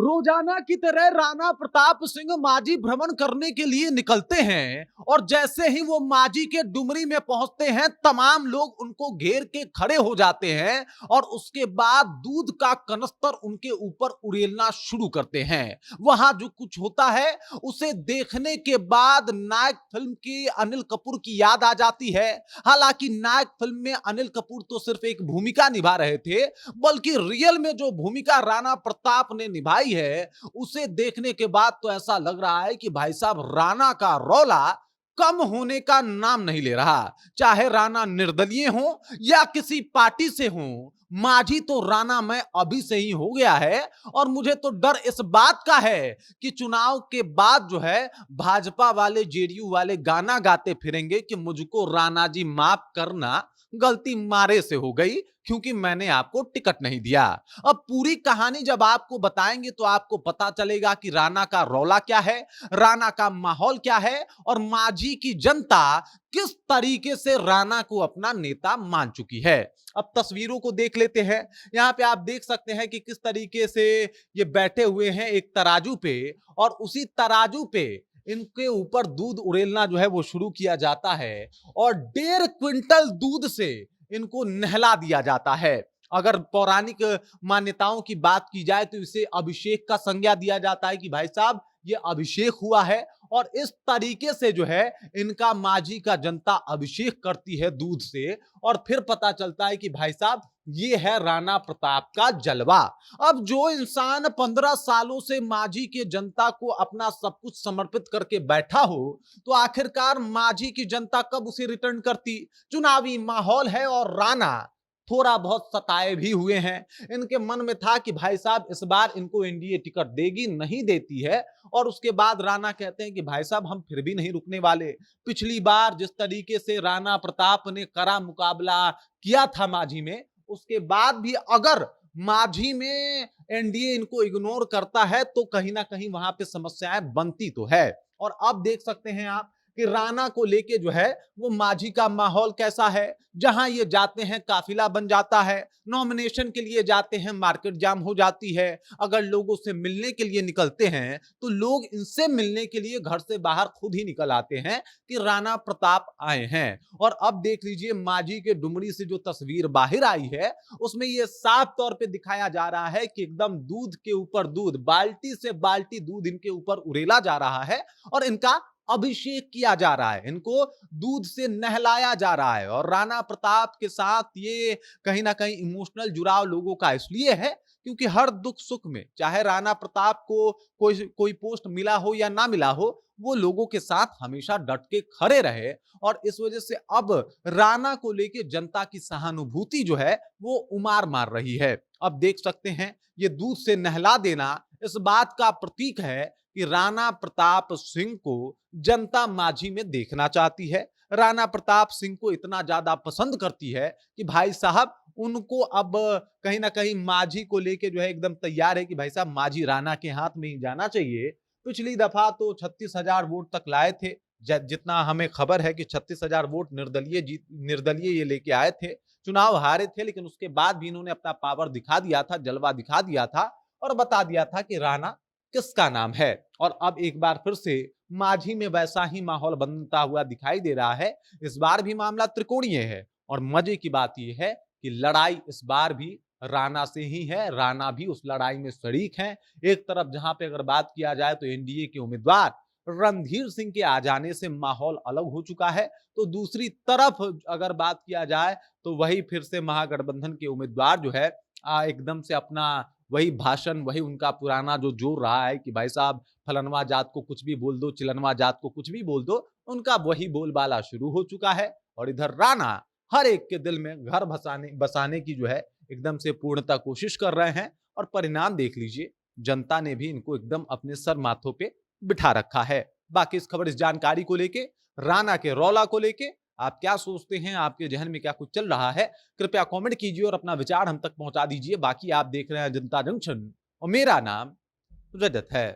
रोजाना की तरह राणा प्रताप सिंह माजी भ्रमण करने के लिए निकलते हैं और जैसे ही वो माजी के डुमरी में पहुंचते हैं तमाम लोग उनको घेर के खड़े हो जाते हैं और उसके बाद दूध का कनस्तर उनके ऊपर उड़ेलना शुरू करते हैं। वहां जो कुछ होता है उसे देखने के बाद नायक फिल्म की अनिल कपूर की याद आ जाती है। हालांकि नायक फिल्म में अनिल कपूर तो सिर्फ एक भूमिका निभा रहे थे, बल्कि रियल में जो भूमिका राणा प्रताप ने निभाई है उसे देखने के बाद तो ऐसा लग रहा है कि भाई साहब राणा का रौला कम होने का नाम नहीं ले रहा। चाहे राणा निर्दलीय हो या किसी पार्टी से हो, माझी तो राणा में अभी से ही हो गया है। और मुझे तो डर इस बात का है कि चुनाव के बाद जो है भाजपा वाले जेडीयू वाले गाना गाते फिरेंगे कि मुझको राणा जी माफ करना, गलती मारे से हो गई क्योंकि मैंने आपको टिकट नहीं दिया। अब पूरी कहानी जब आपको बताएंगे तो आपको पता चलेगा कि राणा का रौला क्या है, राणा का माहौल क्या है और माझी की जनता किस तरीके से राणा को अपना नेता मान चुकी है। अब तस्वीरों को देख लेते हैं। यहाँ पे आप देख सकते हैं कि किस तरीके से ये बैठे हुए हैं एक तराजू पे और उसी तराजू पे इनके ऊपर दूध उड़ेलना जो है वो शुरू किया जाता है और 1.5 क्विंटल दूध से इनको नहला दिया जाता है। अगर पौराणिक मान्यताओं की बात की जाए तो इसे अभिषेक का संज्ञा दिया जाता है कि भाई साहब ये अभिषेक हुआ है और इस तरीके से जो है इनका माझी का जनता अभिषेक करती है दूध से और फिर पता चलता है कि भाई साहब ये है राणा प्रताप का जलवा। अब जो इंसान 15 सालों से माझी के जनता को अपना सब कुछ समर्पित करके बैठा हो तो आखिरकार माझी की जनता कब उसे रिटर्न करती। चुनावी माहौल है और राणा थोड़ा बहुत सताए भी हुए हैं। इनके मन में था कि भाई साहब इस बार इनको एनडीए टिकट देगी नहीं देती है और उसके बाद राणा कहते हैं कि भाई साहब हम फिर भी नहीं रुकने वाले। पिछली बार जिस तरीके से राणा प्रताप ने कड़ा मुकाबला किया था माझी में, उसके बाद भी अगर माझी में एनडीए इनको इग्नोर करता है तो कहीं ना कहीं वहां पे समस्याएं बनती तो है। और अब देख सकते हैं आप कि राणा को लेके जो है वो माझी का माहौल कैसा है। जहां ये जाते हैं काफिला बन जाता है, नॉमिनेशन के लिए जाते हैं मार्केट जाम हो जाती है। अगर लोगों से मिलने के लिए निकलते हैं तो लोग इनसे मिलने के लिए घर से बाहर खुद ही निकल आते हैं कि राणा प्रताप आए हैं। और अब देख लीजिए माझी के डुमरी से जो तस्वीर बाहर आई है उसमें ये साफ तौर पे दिखाया जा रहा है कि एकदम दूध के ऊपर दूध, बाल्टी से बाल्टी दूध इनके ऊपर उड़ेला जा रहा है और इनका अभिषेक किया जा रहा है, इनको दूध से नहलाया जा रहा है। और राणा प्रताप के साथ ये कहीं ना कहीं इमोशनल जुड़ाव लोगों का इसलिए है क्योंकि हर दुख सुख में चाहे राणा प्रताप को कोई पोस्ट मिला हो या ना मिला हो, वो लोगों के साथ हमेशा डट के खड़े रहे। और इस वजह से अब राणा को लेके जनता की सहानुभूति जो है वो उमार मार रही है। अब देख सकते हैं ये दूध से नहला देना इस बात का प्रतीक है कि राणा प्रताप सिंह को जनता माझी में देखना चाहती है। राणा प्रताप सिंह को इतना ज्यादा पसंद करती है कि भाई साहब उनको अब कहीं ना कहीं माझी को लेके जो है एकदम तैयार है कि भाई साहब माझी राणा के हाथ में ही जाना चाहिए। पिछली दफा तो 36,000 वोट तक लाए थे। जितना हमें खबर है कि 36,000 वोट निर्दलीय ये लेके आए थे। चुनाव हारे थे लेकिन उसके बाद भी इन्होंने अपना पावर दिखा दिया था, जलवा दिखा दिया था और बता दिया था कि राणा किसका नाम है। और अब एक बार फिर से माझी में वैसा ही माहौल बनता हुआ दिखाई दे रहा है। इस बार भी मामला त्रिकोणीय है और मजे की बात यह है कि लड़ाई इस बार भी राणा से ही है। राणा भी उस लड़ाई में शरीक हैं। एक तरफ जहां पे अगर बात किया जाए तो एनडीए के उम्मीदवार रणधीर सिंह के आ जाने से माहौल अलग हो चुका है, तो दूसरी तरफ अगर बात किया जाए तो वही फिर से महागठबंधन के उम्मीदवार जो है एकदम से अपना वही भाषण, वही उनका पुराना जो जोर रहा है कि भाई साहब फलनवा जात को कुछ भी बोल दो, चिलनवा जात को कुछ भी बोल दो, उनका वही बोलबाला शुरू हो चुका है। और इधर राणा हर एक के दिल में घर बसाने की जो है एकदम से पूर्णतः कोशिश कर रहे हैं। और परिणाम देख लीजिए, जनता ने भी इनको एकदम अपने सर माथों पे बिठा रखा है। बाकी इस खबर, इस जानकारी को लेके, राणा के रौला को लेके आप क्या सोचते हैं, आपके जहन में क्या कुछ चल रहा है, कृपया कमेंट कीजिए और अपना विचार हम तक पहुंचा दीजिए। बाकी आप देख रहे हैं जनता जंक्शन और मेरा नाम रजत है।